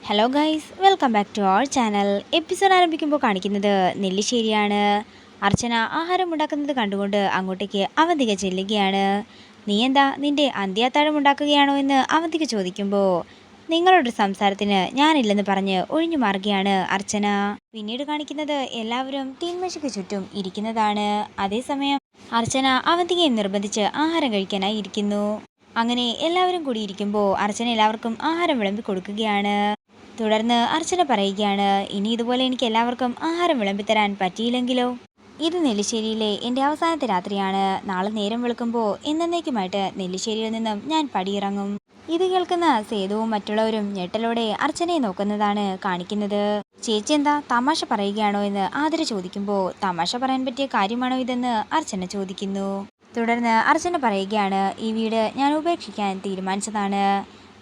Hello guys, welcome back to our channel. Episode ആരംഭിക്കുമ്പോൾ കാണിക്കുന്നത് നെല്ലിശ്ശേരിയാണ്. അർച്ചന ആഹാരം ഉണ്ടാക്കുന്നത് കണ്ടുകൊണ്ട് അങ്ങോട്ടേക്ക് അവന്തിക ചെല്ലുകയാണ്. നീ എന്താ നിന്റെ അന്ത്യാത്താഴം ഉണ്ടാക്കുകയാണോ എന്ന് അവന്തിക ചോദിക്കുമ്പോൾ നിങ്ങളോടൊരു സംസാരത്തിന് ഞാനില്ലെന്ന് പറഞ്ഞ് ഒഴിഞ്ഞു മാറുകയാണ് അർച്ചന. പിന്നീട് കാണിക്കുന്നത് എല്ലാവരും തീന്മേശയ്ക്ക് ചുറ്റും ഇരിക്കുന്നതാണ്. അതേസമയം അർച്ചന അവന്തികയെ നിർബന്ധിച്ച് ആഹാരം കഴിക്കാനായി ഇരിക്കുന്നു. അങ്ങനെ എല്ലാവരും കൂടി ഇരിക്കുമ്പോൾ അർച്ചന എല്ലാവർക്കും ആഹാരം വിളമ്പി കൊടുക്കുകയാണ്. തുടർന്ന് അർച്ചന പറയുകയാണ്, ഇനി ഇതുപോലെ എനിക്ക് എല്ലാവർക്കും ആഹാരം വിളമ്പിത്തരാൻ പറ്റിയില്ലെങ്കിലോ? ഇത് നെല്ലിശ്ശേരിയിലെ എൻ്റെ അവസാനത്തെ രാത്രിയാണ്. നാളെ നേരം വെളുക്കുമ്പോൾ എന്നേക്കുമായിട്ട് നെല്ലിശ്ശേരിയിൽ നിന്നും ഞാൻ പടിയിറങ്ങും. ഇത് കേൾക്കുന്ന സേതുവും മറ്റുള്ളവരും ഞെട്ടലോടെ അർച്ചനയെ നോക്കുന്നതാണ് കാണിക്കുന്നത്. ചേച്ചി എന്താ തമാശ പറയുകയാണോ എന്ന് ആതിര ചോദിക്കുമ്പോൾ തമാശ പറയാൻ പറ്റിയ കാര്യമാണോ ഇതെന്ന് അർച്ചന ചോദിക്കുന്നു. തുടർന്ന് അർച്ചന പറയുകയാണ്, ഈ വീട് ഞാൻ ഉപേക്ഷിക്കാൻ തീരുമാനിച്ചതാണ്.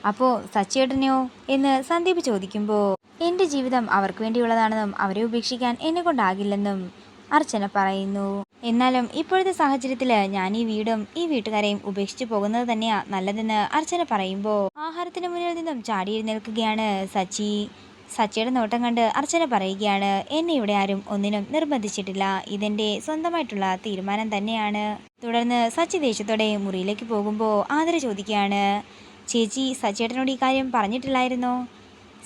അപ്പോൾ സച്ചിയേട്ടനെയോ എന്ന് സന്ദീപ് ചോദിക്കുമ്പോൾ എൻ്റെ ജീവിതം അവർക്ക് വേണ്ടിയുള്ളതാണെന്നും അവരെ ഉപേക്ഷിക്കാൻ എന്നെ കൊണ്ടാകില്ലെന്നും അർച്ചന പറയുന്നു. എന്നാലും ഇപ്പോഴത്തെ സാഹചര്യത്തിൽ ഞാൻ ഈ വീടും ഈ വീട്ടുകാരെയും ഉപേക്ഷിച്ചു പോകുന്നത് തന്നെയാ നല്ലതെന്ന് അർച്ചന പറയുമ്പോൾ ആഹാരത്തിന് മുന്നിൽ നിന്നും ചാടി എഴുന്നേൽക്കുകയാണ് സച്ചി. സച്ചിയുടെ നോട്ടം കണ്ട് അർച്ചന പറയുകയാണ്, എന്നെ ഇവിടെ ആരും ഒന്നിനും നിർബന്ധിച്ചിട്ടില്ല. ഇതെന്റെ സ്വന്തമായിട്ടുള്ള തീരുമാനം തന്നെയാണ്. തുടർന്ന് സച്ചി ദേഷ്യത്തോടെ മുറിയിലേക്ക് പോകുമ്പോൾ ആതിര ചോദിക്കുകയാണ്, ചേച്ചി സച്ചേട്ടനോട് ഈ കാര്യം പറഞ്ഞിട്ടില്ലായിരുന്നോ?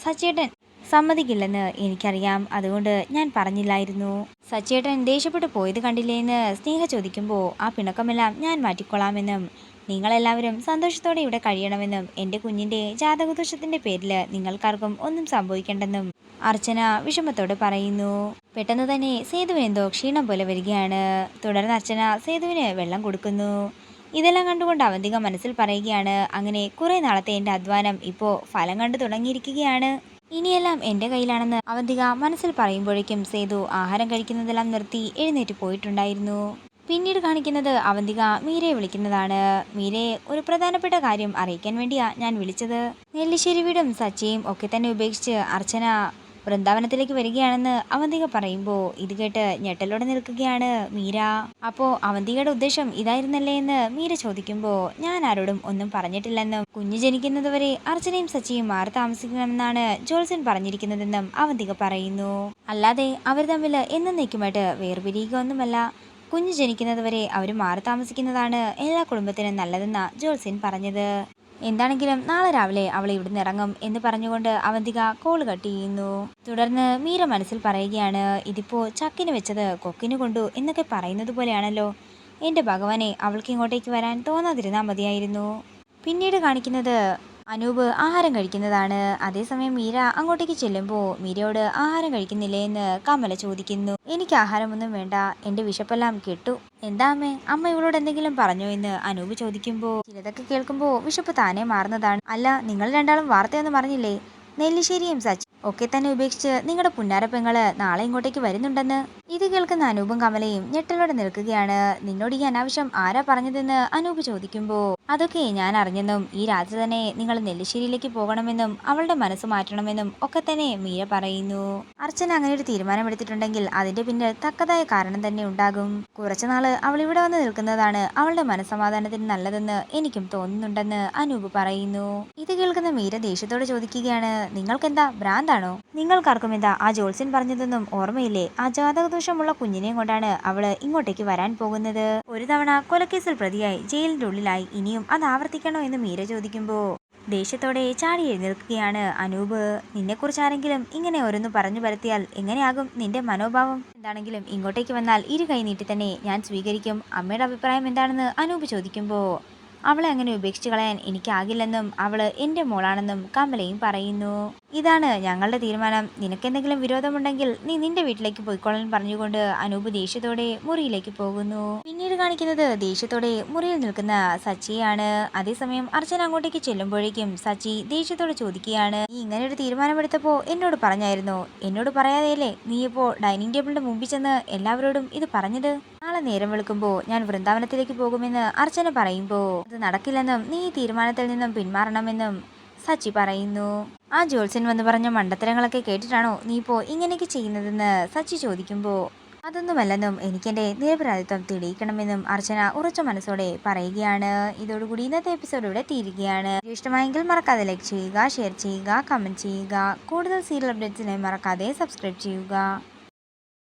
സച്ചേട്ടൻ സമ്മതിക്കില്ലെന്ന് എനിക്കറിയാം, അതുകൊണ്ട് ഞാൻ പറഞ്ഞില്ലായിരുന്നു. സച്ചേട്ടൻ ദേഷ്യപ്പെട്ടു പോയത് കണ്ടില്ലേ എന്ന് സ്നേഹ ചോദിക്കുമ്പോൾ ആ പിണക്കമെല്ലാം ഞാൻ മാറ്റിക്കൊള്ളാമെന്നും നിങ്ങളെല്ലാവരും സന്തോഷത്തോടെ ഇവിടെ കഴിയണമെന്നും എൻ്റെ കുഞ്ഞിൻ്റെ ജാതകദോഷത്തിൻ്റെ പേരിൽ നിങ്ങൾക്കാർക്കും ഒന്നും സംഭവിക്കണ്ടെന്നും അർച്ചന വിഷമത്തോടെ പറയുന്നു. പെട്ടെന്ന് തന്നെ സേതുവിന് എന്തോ ക്ഷീണം പോലെ വരികയാണ്. തുടർന്ന് അർച്ചന സേതുവിന് വെള്ളം കൊടുക്കുന്നു. ഇതെല്ലാം കണ്ടുകൊണ്ട് അവന്തിക മനസ്സിൽ പറയുകയാണ്, അങ്ങനെ കുറെ നാളത്തെ എൻ്റെ അധ്വാനം ഇപ്പോൾ ഫലം കണ്ടു തുടങ്ങിയിരിക്കുകയാണ്. ഇനിയെല്ലാം എൻ്റെ കയ്യിലാണെന്ന് അവന്തിക മനസ്സിൽ പറയുമ്പോഴേക്കും സേതു ആഹാരം കഴിക്കുന്നതെല്ലാം നിർത്തി എഴുന്നേറ്റ് പോയിട്ടുണ്ടായിരുന്നു. പിന്നീട് കാണിക്കുന്നത് അവന്തിക മീരയെ വിളിക്കുന്നതാണ്. മീരയെ ഒരു പ്രധാനപ്പെട്ട കാര്യം അറിയിക്കാൻ വേണ്ടിയാ ഞാൻ വിളിച്ചത്. നെല്ലിശ്ശേരി വീടും സച്ചിയും ഒക്കെ തന്നെ ഉപേക്ഷിച്ച് അർച്ചന വൃന്ദാവനത്തിലേക്ക് വരികയാണെന്ന് അവന്തിക പറയുമ്പോൾ ഇത് കേട്ട് ഞെട്ടലോടെ നിൽക്കുകയാണ് മീര. അപ്പോൾ അവന്തികയുടെ ഉദ്ദേശം ഇതായിരുന്നല്ലേ എന്ന് മീര ചോദിക്കുമ്പോൾ ഞാൻ ആരോടും ഒന്നും പറഞ്ഞിട്ടില്ലെന്നും കുഞ്ഞു ജനിക്കുന്നതുവരെ അർച്ചനയും സച്ചിയും മാറി താമസിക്കണമെന്നാണ് ജോത്സ്യൻ പറഞ്ഞിരിക്കുന്നതെന്നും അവന്തിക പറയുന്നു. അല്ലാതെ അവർ തമ്മിൽ എന്നേക്കുമായിട്ട് വേർപിരിയുക ഒന്നുമല്ല. കുഞ്ഞു ജനിക്കുന്നതുവരെ അവർ മാറി താമസിക്കുന്നതാണ് എല്ലാ കുടുംബത്തിനും നല്ലതെന്ന ജോത്സ്യൻ പറഞ്ഞത്. എന്താണെങ്കിലും നാളെ രാവിലെ അവൾ ഇവിടുന്ന് ഇറങ്ങും എന്ന് പറഞ്ഞുകൊണ്ട് അവന്തിക കോൾ കട്ട് ചെയ്യുന്നു. തുടർന്ന് മീര മനസ്സിൽ പറയുകയാണ്, ഇതിപ്പോ ചക്കിന് വെച്ചത് കൊക്കിന് കൊണ്ടു എന്നൊക്കെ പറയുന്നത് പോലെയാണല്ലോ. എൻ്റെ ഭഗവാനെ, അവൾക്ക് ഇങ്ങോട്ടേക്ക് വരാൻ തോന്നാതിരുന്നാൽ മതിയായിരുന്നു. പിന്നീട് കാണിക്കുന്നത് അനൂപ് ആഹാരം കഴിക്കുന്നതാണ്. അതേസമയം മീര അങ്ങോട്ടേക്ക് ചെല്ലുമ്പോൾ മീരയോട് ആഹാരം കഴിക്കുന്നില്ലേ എന്ന് കമല ചോദിക്കുന്നു. എനിക്ക് ആഹാരമൊന്നും വേണ്ട, എൻ്റെ വിശപ്പെല്ലാം കെട്ടു. എന്താ അമ്മേ, അമ്മ ഇവളോട് എന്തെങ്കിലും പറഞ്ഞോ എന്ന് അനൂപ് ചോദിക്കുമ്പോൾ ചിലതൊക്കെ കേൾക്കുമ്പോൾ വിശപ്പ് താനേ മാറുന്നതാണ്. അല്ല, നിങ്ങൾ രണ്ടാളും വാർത്തയൊന്നും അറിഞ്ഞില്ലേ? നെല്ലിശ്ശേരിയും സച്ചി ഒക്കെ തന്നെ ഉപേക്ഷിച്ച് നിങ്ങളുടെ പുന്നാരപ്പെങ്ങള് നാളെ ഇങ്ങോട്ടേക്ക് വരുന്നുണ്ടെന്ന്. ഇത് കേൾക്കുന്ന അനൂപും കമലയും ഞെട്ടലോടെ നിൽക്കുകയാണ്. നിന്നോട് ഈ അനാവശ്യം ആരാ പറഞ്ഞതെന്ന് അനൂപ് ചോദിക്കുമ്പോൾ അതൊക്കെ ഞാൻ അറിഞ്ഞെന്നും ഈ രാത്രി തന്നെ നിങ്ങൾ നെല്ലിശ്ശേരിയിലേക്ക് പോകണമെന്നും അവളുടെ മനസ്സ് മാറ്റണമെന്നും ഒക്കെ തന്നെ മീര പറയുന്നു. അർച്ചന അങ്ങനെ ഒരു തീരുമാനമെടുത്തിട്ടുണ്ടെങ്കിൽ അതിന്റെ പിന്നിൽ തക്കതായ കാരണം തന്നെ ഉണ്ടാകും. കുറച്ചുനാള് അവൾ ഇവിടെ വന്ന് നിൽക്കുന്നതാണ് അവളുടെ മനസ്സമാധാനത്തിന് നല്ലതെന്ന് എനിക്കും തോന്നുന്നുണ്ടെന്ന് അനൂപ് പറയുന്നു. ഇത് കേൾക്കുന്ന മീര ദേഷ്യത്തോടെ ചോദിക്കുകയാണ്, നിങ്ങൾക്കെന്താ ഭ്രാന്താണോ? നിങ്ങൾക്കാർക്കും എന്താ ആ ജോത്സ്യൻ പറഞ്ഞതൊന്നും ഓർമ്മയില്ലേ? ആ ജാതകദോഷമുള്ള കുഞ്ഞിനെയും കൊണ്ടാണ് അവള് ഇങ്ങോട്ടേക്ക് വരാൻ പോകുന്നത്. ഒരു തവണ കൊലക്കേസിൽ പ്രതിയായി ജയിലിന്റെ ഉള്ളിലായി, ഇനിയും അത് ആവർത്തിക്കണോ എന്ന് മീര ചോദിക്കുമ്പോൾ ദേഷ്യത്തോടെ ചാടി എഴുന്നേൽക്കുകയാണ് അനൂപ്. നിന്നെക്കുറിച്ച് ആരെങ്കിലും ഇങ്ങനെ ഓരോന്ന് പറഞ്ഞു പരത്തിയാൽ എങ്ങനെയാകും നിന്റെ മനോഭാവം? എന്താണെങ്കിലും ഇങ്ങോട്ടേക്ക് വന്നാൽ ഇരു കൈ നീട്ടി തന്നെ ഞാൻ സ്വീകരിക്കും. അമ്മയുടെ അഭിപ്രായം എന്താണെന്ന് അനൂപ് ചോദിക്കുമ്പോൾ അവളെ അങ്ങനെ ഉപേക്ഷിച്ച് കളയാൻ എനിക്കാകില്ലെന്നും അവള് എൻ്റെ മോളാണെന്നും കമലയും പറയുന്നു. ഇതാണ് ഞങ്ങളുടെ തീരുമാനം. നിനക്കെന്തെങ്കിലും വിരോധമുണ്ടെങ്കിൽ നീ നിന്റെ വീട്ടിലേക്ക് പോയിക്കോളാൻ പറഞ്ഞുകൊണ്ട് അനൂപ് ദേഷ്യത്തോടെ മുറിയിലേക്ക് പോകുന്നു. പിന്നീട് കാണിക്കുന്നത് ദേഷ്യത്തോടെ മുറിയിൽ നിൽക്കുന്ന സച്ചിയാണ്. അതേസമയം അർച്ചന അങ്ങോട്ടേക്ക് ചെല്ലുമ്പോഴേക്കും സച്ചി ദേഷ്യത്തോടെ ചോദിക്കുകയാണ്, നീ ഇങ്ങനെ ഒരു തീരുമാനമെടുത്തപ്പോ എന്നോട് പറഞ്ഞായിരുന്നോ? എന്നോട് പറയാതെയല്ലേ നീ ഇപ്പോൾ ഡൈനിങ് ടേബിളിന്റെ മുമ്പിൽ ചെന്ന് എല്ലാവരോടും ഇത് പറഞ്ഞത്? നാളെ നേരം വെളുക്കുമ്പോൾ ഞാൻ വൃന്ദാവനത്തിലേക്ക് പോകുമെന്ന് അർച്ചന പറയുമ്പോൾ അത് നടക്കില്ലെന്നും നീ ഈ തീരുമാനത്തിൽ നിന്നും പിന്മാറണമെന്നും സച്ചി പറയുന്നു. ആ ജോത്സ്യൻ വന്ന് പറഞ്ഞ മണ്ടത്തരങ്ങളൊക്കെ കേട്ടിട്ടാണോ നീ ഇപ്പോൾ ഇങ്ങനെയൊക്കെ ചെയ്യുന്നതെന്ന് സച്ചി ചോദിക്കുമ്പോൾ അതൊന്നുമല്ലെന്നും എനിക്കെൻ്റെ നിരപരാധിത്വം തെളിയിക്കണമെന്നും അർച്ചന ഉറച്ച മനസ്സോടെ പറയുകയാണ്. ഇതോടുകൂടി ഇന്നത്തെ എപ്പിസോഡ് ഇവിടെ തീരുകയാണ്. വീഡിയോ ഇഷ്ടമായെങ്കിൽ മറക്കാതെ ലൈക്ക് ചെയ്യുക, ഷെയർ ചെയ്യുക, കമൻറ്റ് ചെയ്യുക. കൂടുതൽ സീരിയൽ അപ്ഡേറ്റ്സിനായി മറക്കാതെ സബ്സ്ക്രൈബ് ചെയ്യുക.